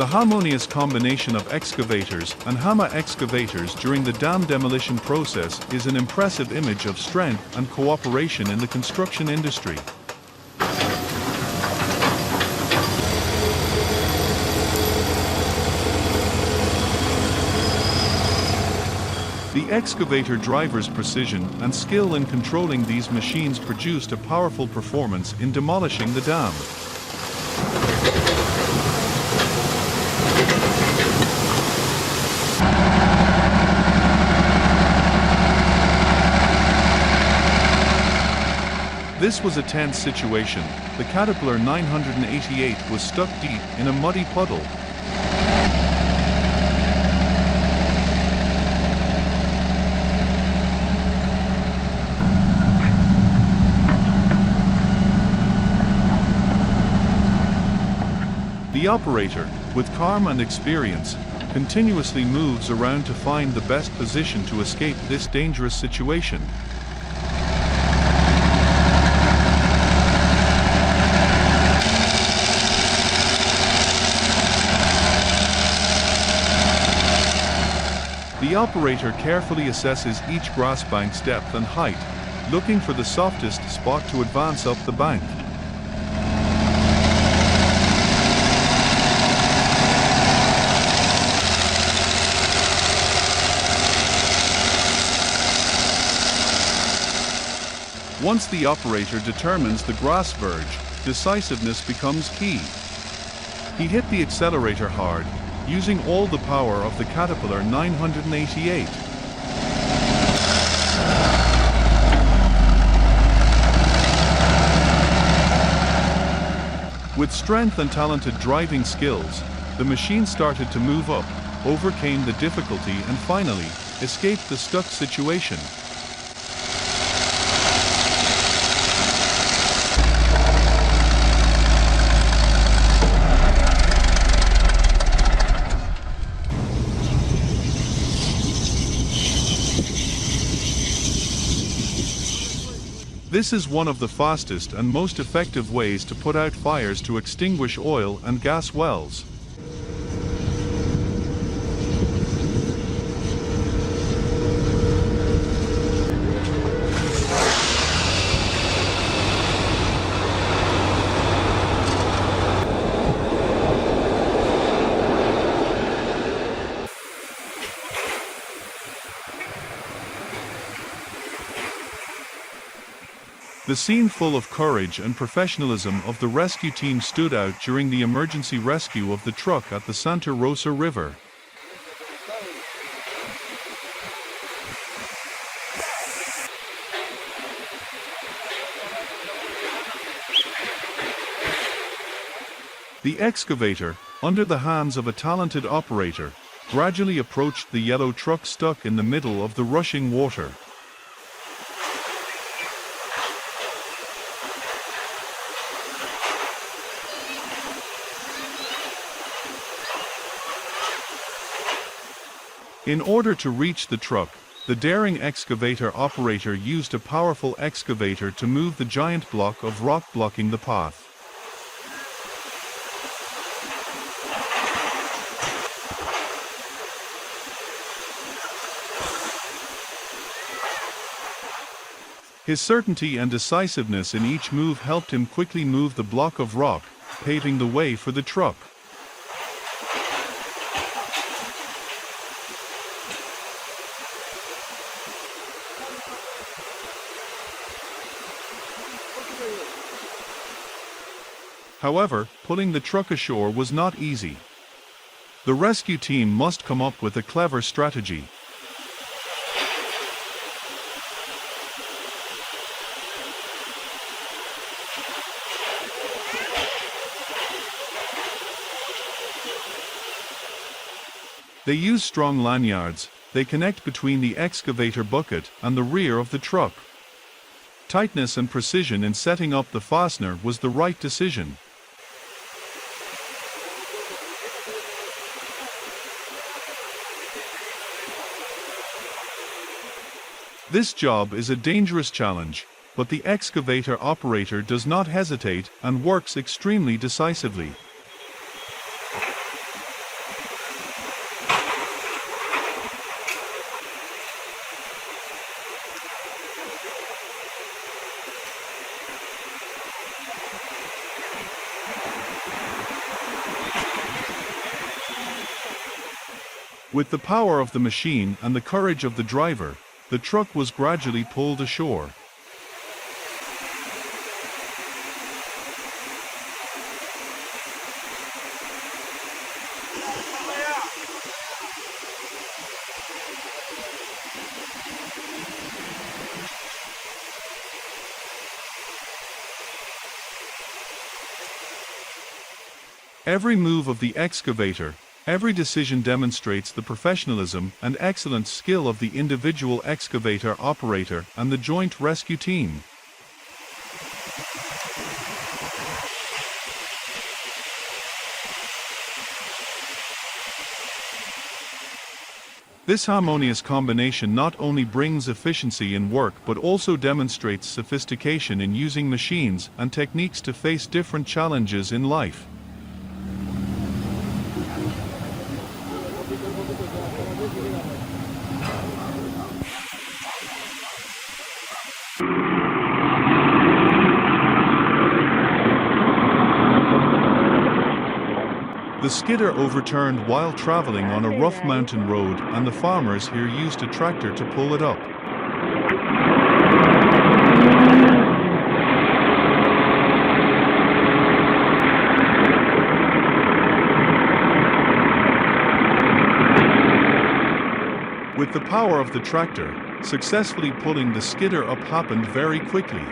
The harmonious combination of excavators and hammer excavators during the dam demolition process is an impressive image of strength and cooperation in the construction industry. The excavator driver's precision and skill in controlling these machines produced a powerful performance in demolishing the dam. This was a tense situation. The Caterpillar 988 was stuck deep in a muddy puddle. The operator, with calm and experience, continuously moves around to find the best position to escape this dangerous situation. The operator carefully assesses each grass bank's depth and height, looking for the softest spot to advance up the bank. Once the operator determines the grass verge, decisiveness becomes key. He hit the accelerator hard, using all the power of the Caterpillar 988. With strength and talented driving skills, the machine started to move up, overcame the difficulty and finally, escaped the stuck situation. This is one of the fastest and most effective ways to put out fires to extinguish oil and gas wells. The scene full of courage and professionalism of the rescue team stood out during the emergency rescue of the truck at the Santa Rosa River. The excavator, under the hands of a talented operator, gradually approached the yellow truck stuck in the middle of the rushing water. In order to reach the truck, the daring excavator operator used a powerful excavator to move the giant block of rock blocking the path. His certainty and decisiveness in each move helped him quickly move the block of rock, paving the way for the truck. However, pulling the truck ashore was not easy. The rescue team must come up with a clever strategy. They use strong lanyards. They connect between the excavator bucket and the rear of the truck. Tightness and precision in setting up the fastener was the right decision. This job is a dangerous challenge, but the excavator operator does not hesitate and works extremely decisively. With the power of the machine and the courage of the driver, the truck was gradually pulled ashore. Every move of the excavator, every decision demonstrates the professionalism and excellent skill of the individual excavator operator and the joint rescue team. This harmonious combination not only brings efficiency in work but also demonstrates sophistication in using machines and techniques to face different challenges in life. The skidder overturned while traveling on a rough mountain road, and the farmers here used a tractor to pull it up. With the power of the tractor, successfully pulling the skidder up happened very quickly.